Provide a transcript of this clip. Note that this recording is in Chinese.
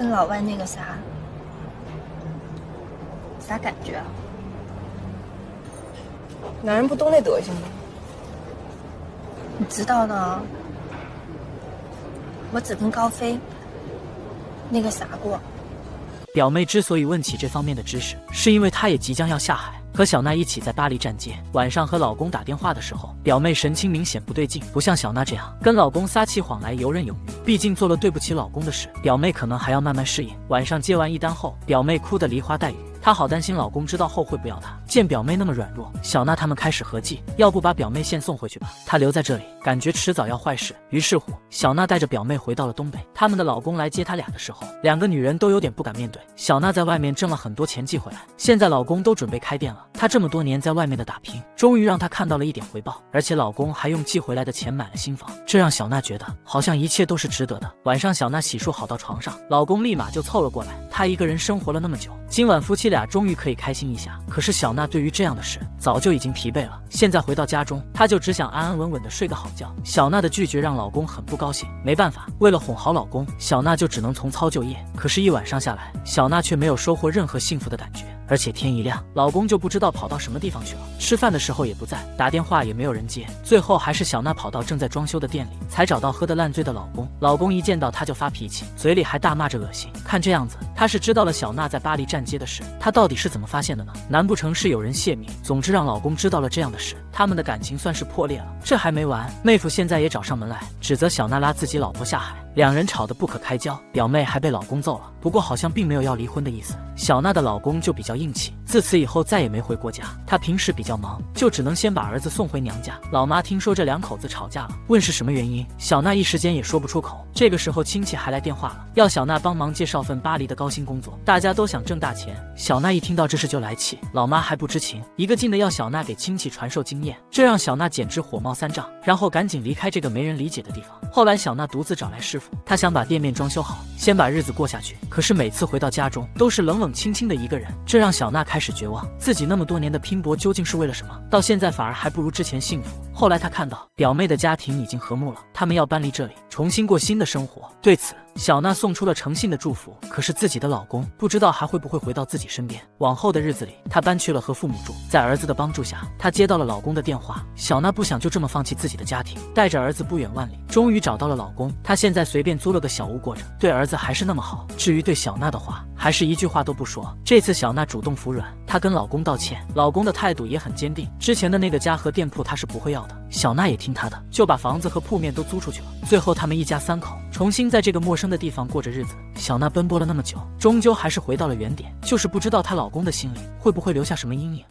跟老外那个啥感觉啊？男人不都那德行吗？你知道的，我只跟高飞那个啥过。表妹之所以问起这方面的知识，是因为她也即将要下海，和小娜一起在巴黎站街。晚上和老公打电话的时候，表妹神情明显不对劲，不像小娜这样跟老公撒起谎来游刃有余。毕竟做了对不起老公的事，表妹可能还要慢慢适应。晚上接完一单后，表妹哭得梨花带雨。她好担心老公知道后会不要她。见表妹那么软弱，小娜他们开始合计，要不把表妹先送回去吧，她留在这里感觉迟早要坏事。于是乎，小娜带着表妹回到了东北。他们的老公来接她俩的时候，两个女人都有点不敢面对。小娜在外面挣了很多钱寄回来，现在老公都准备开店了。她这么多年在外面的打拼，终于让她看到了一点回报，而且老公还用寄回来的钱买了新房，这让小娜觉得好像一切都是值得的。晚上小娜洗漱好到床上，老公立马就凑了过来。她一个人生活了那么久，今晚夫妻俩终于可以开心一下。可是小娜对于这样的事早就已经疲惫了，现在回到家中，她就只想安安稳稳的睡个好觉。小娜的拒绝让老公很不高兴，没办法，为了哄好老公，小娜就只能从操就业。可是，一晚上下来，小娜却没有收获任何幸福的感觉。而且天一亮，老公就不知道跑到什么地方去了，吃饭的时候也不在，打电话也没有人接。最后还是小娜跑到正在装修的店里，才找到喝得烂醉的老公。老公一见到她就发脾气，嘴里还大骂着恶心。看这样子，他是知道了小娜在巴黎站街的事，他到底是怎么发现的呢？难不成是有人泄密？总之让老公知道了这样的事，他们的感情算是破裂了。这还没完，妹夫现在也找上门来，指责小娜拉自己老婆下海，两人吵得不可开交，表妹还被老公揍了，不过好像并没有要离婚的意思。小娜的老公就比较硬气，自此以后再也没回过家。他平时比较忙，就只能先把儿子送回娘家。老妈听说这两口子吵架了，问是什么原因，小娜一时间也说不出口。这个时候亲戚还来电话了，要小娜帮忙介绍份巴黎的高薪工作，大家都想挣大钱。小娜一听到这事就来气，老妈还不知情，一个劲的要小娜给亲戚传授经验，这让小娜简直火冒三丈，然后赶紧离开这个没人理解的地方。后来小娜独自找来师傅，她想把店面装修好，先把日子过下去。可是每次回到家中都是冷冷清清的一个人，这让小娜开始绝望，自己那么多年的拼搏究竟是为了什么？到现在反而还不如之前幸福。后来她看到表妹的家庭已经和睦了，他们要搬离这里，重新过新的生活。对此，小娜送出了诚信的祝福。可是自己的老公不知道还会不会回到自己身边。往后的日子里，她搬去了和父母住。在儿子的帮助下，她接到了老公的电话。小娜不想就这么放弃自己的家庭，带着儿子不远万里，终于找到了老公。她现在随便租了个小屋过着，对儿子还是那么好。至于对小娜的话，还是一句话都不说。这次小娜主动服软，她跟老公道歉，老公的态度也很坚定。之前的那个家和店铺她是不会要的，小娜也听她的，就把房子和铺面都租出去了。最后他们一家三口重新在这个陌生的地方过着日子。小娜奔波了那么久，终究还是回到了原点，就是不知道她老公的心里会不会留下什么阴影。